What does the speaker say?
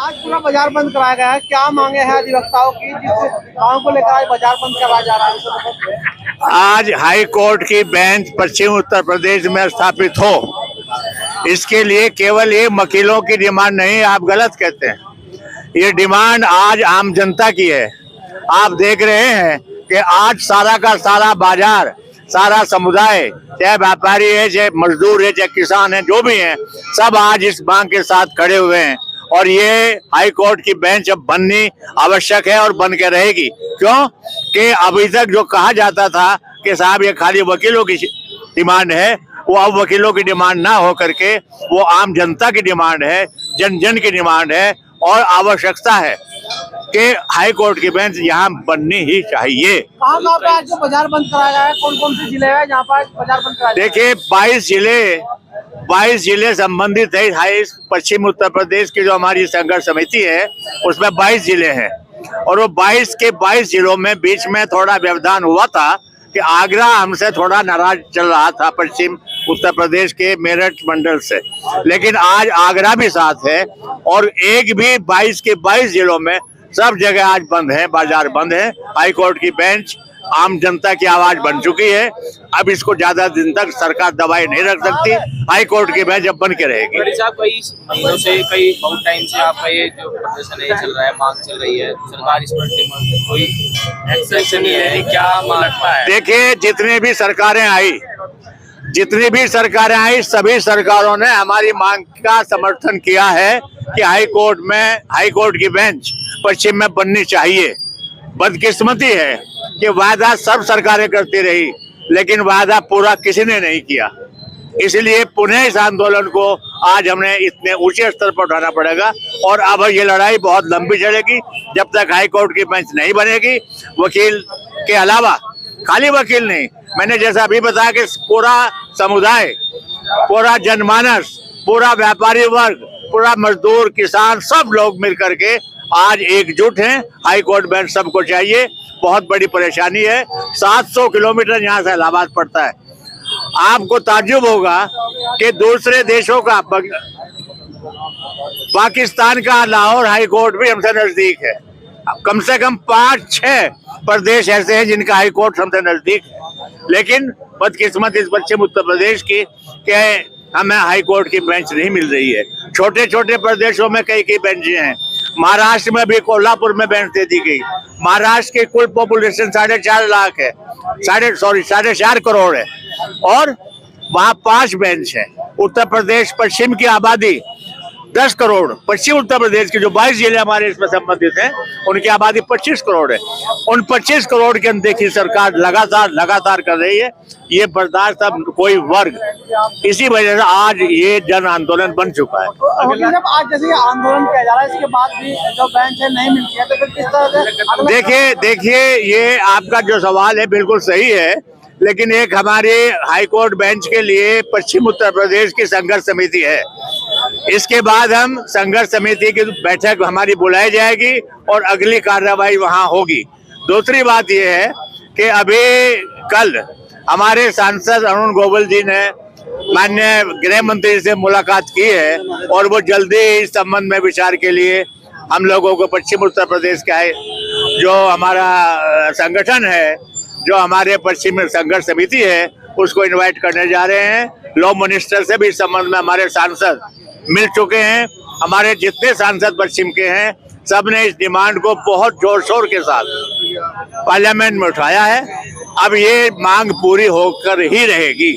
आज पूरा बाजार बंद कराया गया है, क्या मांगे हैं अधिवक्ताओं की जिस मांग को लेकर आज बाजार बंद कराया जा रहा है? आज हाई कोर्ट की बेंच पश्चिम उत्तर प्रदेश में स्थापित हो, इसके लिए केवल ये वकीलों की डिमांड नहीं, आप गलत कहते हैं। ये डिमांड आज आम जनता की है। आप देख रहे हैं कि आज सारा का सारा बाजार, सारा समुदाय, चाहे व्यापारी है, चाहे मजदूर है, चाहे किसान है, जो भी हैं, सब आज इस मांग के साथ खड़े हुए हैं। और ये हाई कोर्ट की बेंच अब बननी आवश्यक है और बन के रहेगी। क्यों कि अभी तक जो कहा जाता था कि साहब ये खाली वकीलों की डिमांड है, वो अब वकीलों की डिमांड ना हो करके वो आम जनता की डिमांड है, जन जन की डिमांड है और आवश्यकता है कि हाई कोर्ट की बेंच यहाँ बननी ही चाहिए। कहाँ पे आज जो बाजार बंद कराया गया है, कौन कौन से जिले हैं जहाँ पर बाजार बंद कराया? देखिए 22 जिले संबंधित है। हाई पश्चिम उत्तर प्रदेश की जो हमारी संघर्ष समिति है उसमें 22 जिले हैं और वो 22 के 22 जिलों में बीच में थोड़ा व्यवधान हुआ था कि आगरा हमसे थोड़ा नाराज चल रहा था पश्चिम उत्तर प्रदेश के मेरठ मंडल से, लेकिन आज आगरा भी साथ है और एक भी 22 के 22 जिलों में सब जगह आज बंद है, बाजार बंद है। हाई कोर्ट की बेंच आम जनता की आवाज बन चुकी है। अब इसको ज्यादा दिन तक सरकार दबाए नहीं रख सकती। हाई कोर्ट की बेंच अब बन के रहेगी। साहब कई महीनों से, बहुत टाइम से आपका ये जो प्रदर्शन है चल रहा है, मांग चल रही है, सरकार इस पर कोई एक्शन नहीं है, क्या लगता है? देखिए जितनी भी सरकारें आई सभी सरकारों ने हमारी मांग का समर्थन किया है कि हाई कोर्ट की बेंच पश्चिम में बननी चाहिए। बदकिस्मती है कि वादा सब सरकारें करती रही, लेकिन वादा पूरा किसी ने नहीं किया। इसलिए पुनः इस आंदोलन को आज हमने इतने ऊंचे स्तर पर उठाना पड़ेगा और अब ये लड़ाई बहुत लंबी चलेगी जब तक हाई कोर्ट की बेंच नहीं बनेगी। वकील के अलावा, खाली वकील नहीं, मैंने जैसा अभी बताया कि पूरा समुदाय, पूरा जनमानस, पूरा व्यापारी वर्ग, पूरा मजदूर, किसान, सब लोग मिल करके आज एकजुट हैं। हाई कोर्ट बेंच सबको चाहिए। बहुत बड़ी परेशानी है। 700 किलोमीटर यहाँ से इलाहाबाद पड़ता है। आपको ताज्जुब होगा कि दूसरे देशों का, पाकिस्तान का लाहौर हाई कोर्ट भी हमसे नजदीक है। कम से कम 5-6 प्रदेश ऐसे हैं जिनका हाई कोर्ट हमसे नजदीक है, लेकिन बदकिस्मत इस पश्चिम उत्तर प्रदेश की कि हमें हाई कोर्ट की बेंच नहीं मिल रही है। छोटे छोटे प्रदेशों में कई बेंचें हैं। महाराष्ट्र में भी कोल्हापुर में बेंच दे दी गई। महाराष्ट्र की कुल पॉपुलेशन 4.5 लाख है, 4.5 करोड़ है और वहाँ 5 बेंच है। उत्तर प्रदेश पश्चिम की आबादी 10 करोड़, पश्चिम उत्तर प्रदेश के जो 22 जिले हमारे इसमें संबंधित हैं उनकी आबादी 25 करोड़ है। उन 25 करोड़ के अनदेखी सरकार लगातार कर रही है। ये बर्दाश्त अब कोई वर्ग, इसी वजह से आज ये जन आंदोलन बन चुका है। तो जब आज जैसे ये आंदोलन किया जा रहा है, इसके बाद भी जो बेंच है नहीं मिलती है, तो फिर किस तरह से? देखिए ये आपका जो सवाल है बिल्कुल सही है, लेकिन एक हमारे हाई कोर्ट बेंच के लिए पश्चिम उत्तर प्रदेश की संघर्ष समिति है। इसके बाद हम संघर्ष समिति की बैठक हमारी बुलाई जाएगी और अगली कार्रवाई वहां होगी। दूसरी बात यह है कि अभी कल हमारे सांसद अरुण गोविल जी ने माननीय गृह मंत्री से मुलाकात की है और वो जल्दी इस संबंध में विचार के लिए हम लोगों को पश्चिम उत्तर प्रदेश का है जो हमारा संगठन है, जो हमारे पश्चिम संघर्ष समिति है, उसको इनवाइट करने जा रहे हैं। लॉ मिनिस्टर से भी इस संबंध में हमारे सांसद मिल चुके हैं। हमारे जितने सांसद पश्चिम के हैं सब ने इस डिमांड को बहुत जोर शोर के साथ पार्लियामेंट में उठाया है। अब ये मांग पूरी होकर ही रहेगी।